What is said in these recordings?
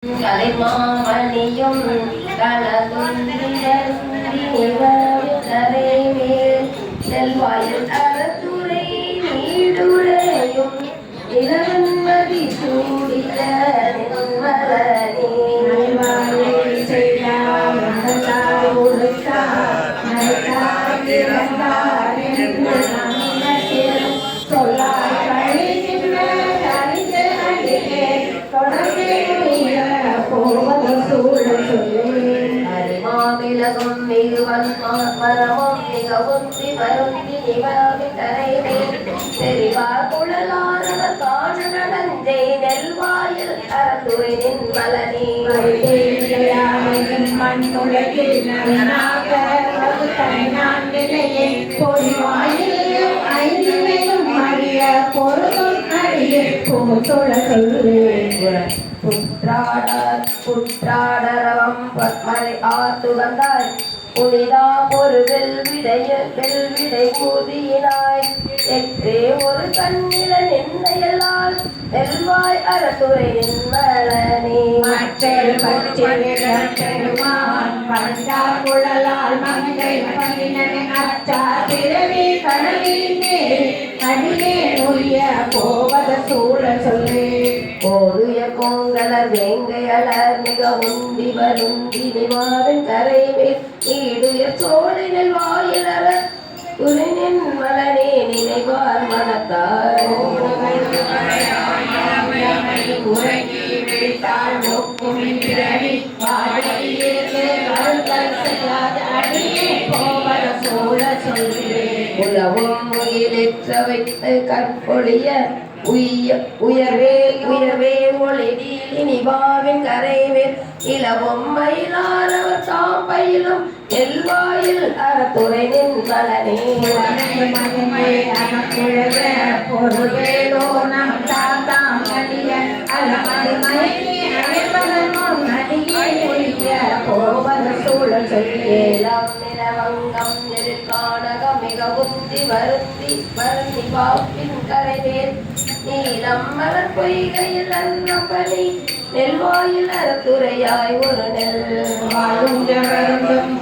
கலைமாமணியும் கலதுரைமேல் செல்வாயில் அறத்துறை நீடுரையும் இளவன்மதி சூடிய நிர்மலனே மாமிலகும் மிகுவன் மரமும் மிகவும் வருந்தி நிவாவின் தரைமேல் தெரிவார் குழலாரவர் காண நடந்தே நெல்வாயில் அறத்துறை நின்மலனே மண்ணுலகில் நவனாக நான் நிலையை பொறிவாயில் ஐந்துமையும் அறிய பொருளும் அறிய போல சொல்லுவேன் புற்றாடரவம் மறை ஆத்துவந்தாய் புனிதா ஒரு வெல்விடை கூதியினாய் எற்றே ஒரு கண்ணில நின்னையலால் நெல்வாய் அறத்துறை நின்மலனே மற்றல் பச்செருமான் பண்டா குழலால் மங்கை மகிழனை அற்றா பிறவி கடலிலே அடியே உரிய போவத சூழ சொல்லு ஓடுய கோங்கலர் வேங்கையலர் மிக உந்தி வருந்தி நிவாவின் கரைமேல் ஈடுய சோழினில் வாயிலவர் உரினின் மலனே நினைவார் மனத்தார் உறங்கி விழித்தாள் நோக்குமின் பிறவி வாழையிலே வருதல் செய்யாத அடியே போவத சூழ சொல்கிறேன் உலவும் உயிரிற்ற வைத்து கற்பொழிய உயர்வே ஒளிடி நிவாவின் கரைவேல் இளவும் மயிலாரவர் தாம் பயிலும் நெல்வாயில் அறத்துறை நின்மலனே பொருளோ நம் தாத்தாம் அடிய அலமதி மயங்கி அழைப்பதன் முன் அடியே ஒழிய போவத சூழ சொல்லியேலாம் நிலவங்கம் நெருக்கானகம் மிக உந்தி வருந்தி பாப்பின் கரைவேல் நீலம் மலர் பொய்கையில் அன்னபடி நெல்வாயில் அறத்துறையாய் ஒரு நெல் வாழும்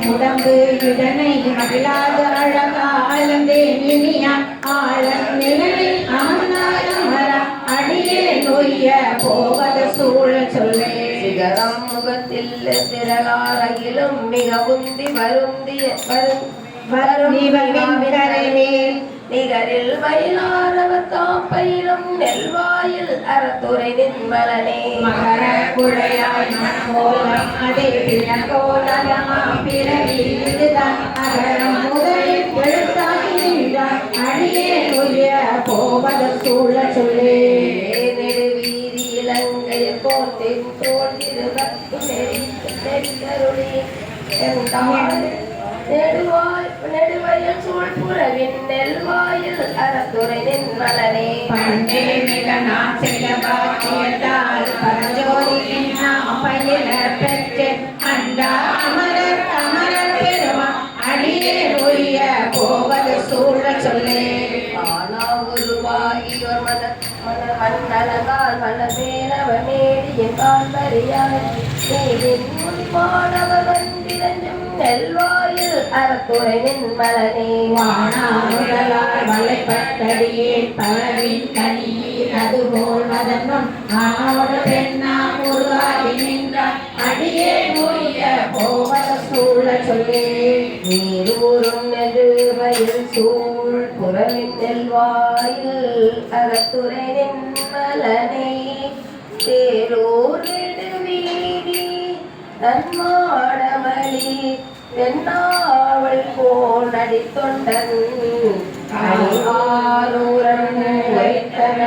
உடம்பு இடனை மகிழாத அழகா அலந்தே இனியா ஆழம் நிழலை அமர்ந்தாய அடியே நொய்ய போவத சூழ சொல்லே சிகரம் முகத்தில் திரளாரகிலும் மிக உந்தி வருந்திய நிகரில் மயிலாரவர் தாம் பயிலும் நெல்வாயில் அறத்துறை நின்மலனே மகர குழையாய் கோலம் அதே பிறகோலமா பிறவி இதுதான் அகரம் முதலில் எழுத்தாகி நின்றார் அடியே நொய்ய போவத சூழ சொல்லே நெடுவீதி இலங்கைய கோட்டின் தோல் இருபத்து நெறிக்கருளி நெடுவயல் சூழ்புறவின் நெல்வாயில் அறத்துறை நின்மலனே பண்டே மிக நான் செய்த பாக்கியத்தால் பரஞ்சோதியின் நாம் பயில பெற்று அண்டா அமரர் பெருமா அடியே ஒழிய போவது சூழ சொல்லே ஆனா உருவாகியோர் மன்னலகால் மலமேலவ மேடிய காண்பறியாய் நீரின் முன்பானவர் வந்திரஞ்சும் நெல்வாயில் அறத்துறை நின்மலனே வானாமுதலால் வலைப்பட்டடியே பலவின் கனியில் அதுபோல் மதனும் ஆனோட பெண்ணா உருவாகி நின்றார் அடியே ஒழிய போவத சூழ சொல்லே நீர் ஊரும் நெடுவயில் சூழ் புறவின் நெல்வாயில் அறத்துறை நின்மலனே தேரூர் நெடுவீதி தன்மாடமளி தென்னாவள் போல் நடித்தொண்டன் அணிவாரூரன் வைத்தன